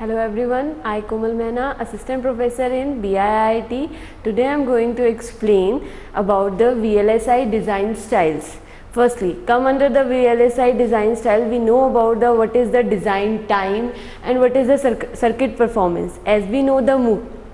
Hello everyone, I Komal Mehna, Assistant Professor in BIIT. Today I am going to explain about the VLSI design styles. Firstly, come under the VLSI design style, we know about what is the design time and what is the circuit performance. As we know the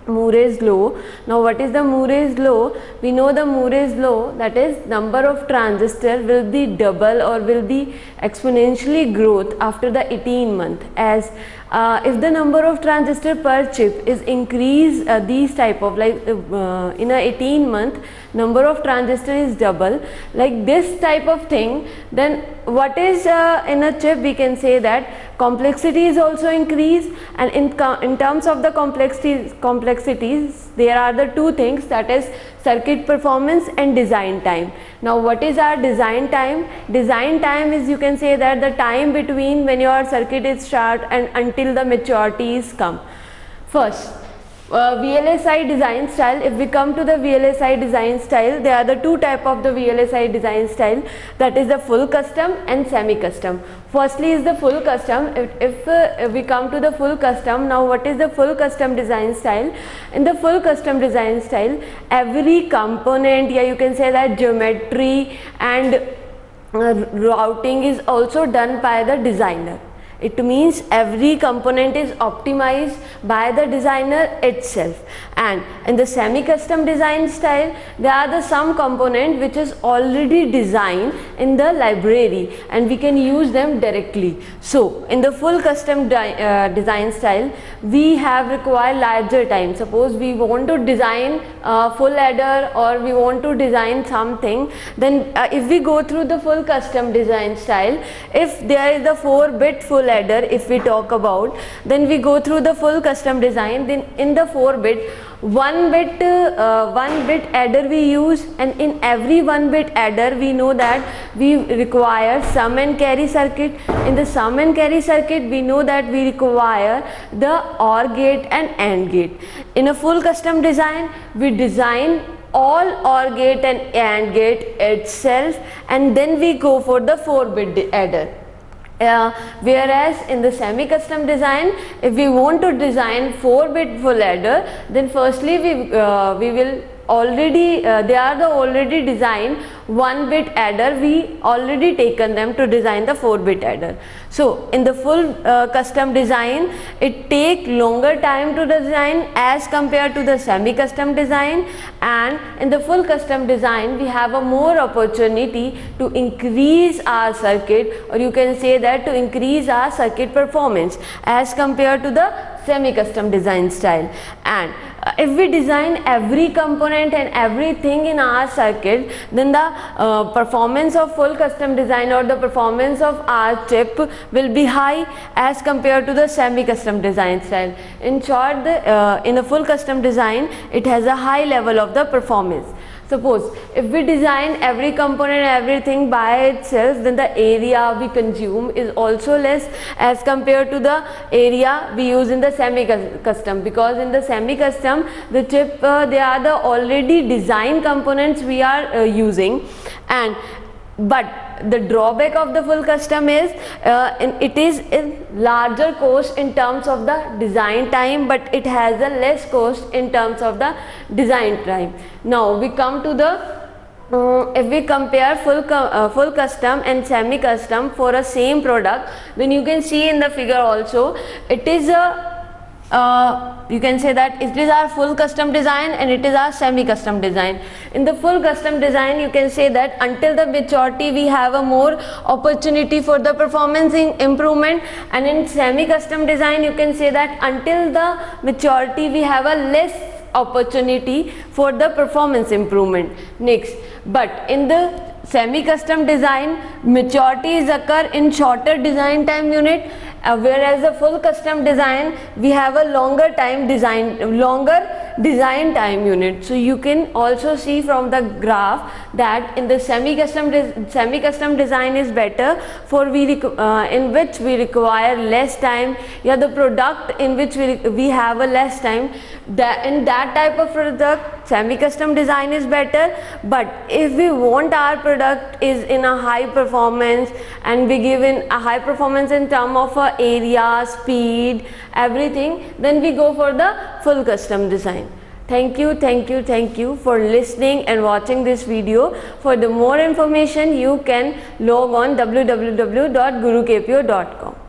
Moore's law. Now what is the Moore's law? We know the Moore's law, that is number of transistor will be double or will be exponentially growth after the 18 month, as if the number of transistor per chip is increased, these type of in a 18 month number of transistor is double, like this type of thing, then what is in a chip, we can say that complexity is also increased, and in terms of the complexities there are the two things, that is circuit performance and design time. Now what is our design time? Design time is, you can say that the time between when your circuit is start and until the maturity is come. First, VLSI design style. If we come to the VLSI design style, there are the two type of the VLSI design style, that is the full custom and semi-custom. Firstly is the full custom. If we come to the full custom, now what is the full custom design style? In the full custom design style, every component, yeah, you can say that geometry and routing is also done by the designer. It means every component is optimized by the designer itself. And in the semi-custom design style, there are the some component which is already designed in the library and we can use them directly. So in the full custom design style, we have required larger time. Suppose we want to design full adder or we want to design something, then if we go through the full custom design style, if there is the 4-bit full adder, if we talk about, then we go through the full custom design. Then in the 4-bit, 1-bit adder we use, and in every 1-bit adder we know that we require sum and carry circuit. In the sum and carry circuit, we know that we require the OR gate and AND gate. In a full custom design, we design all OR gate and AND gate itself, and then we go for the 4-bit adder. Whereas in the semi-custom design, if we want to design 4-bit full adder, then firstly we will already they are the already designed 1-bit adder, we already taken them to design the 4-bit adder. So in the full custom design, it take longer time to design as compared to the semi-custom design, and in the full custom design we have a more opportunity to increase our circuit, or you can say that to increase our circuit performance as compared to the semi-custom design style. And if we design every component and everything in our circuit, then the performance of full custom design or the performance of our chip will be high as compared to the semi-custom design style. In short, in a full custom design, it has a high level of the performance. Suppose if we design every component, everything by itself, then the area we consume is also less as compared to the area we use in the semi-custom, because in the semi-custom the chip they are the already designed components we are using. And but the drawback of the full custom is it is in larger cost in terms of the design time, but it has a less cost in terms of the design time. Now we come to the if we compare full custom and semi-custom for a same product, then you can see in the figure also, it is a you can say that it is our full custom design and it is our semi-custom design. In the full custom design, you can say that until the maturity we have a more opportunity for the performance improvement, and in semi-custom design you can say that until the maturity we have a less opportunity for the performance improvement. Next, but in the semi-custom design, maturity is occur in shorter design time unit, whereas the full custom design we have a longer design time unit. So you can also see from the graph that in the semi-custom design is better for in which we require less time, the product in which we have a less time. In that type of product, semi-custom design is better. But if we want our product is in a high performance and we give in a high performance in term of area, speed, everything, then we go for the full custom design. Thank you for listening and watching this video. For the more information, you can log on www.gurukpo.com.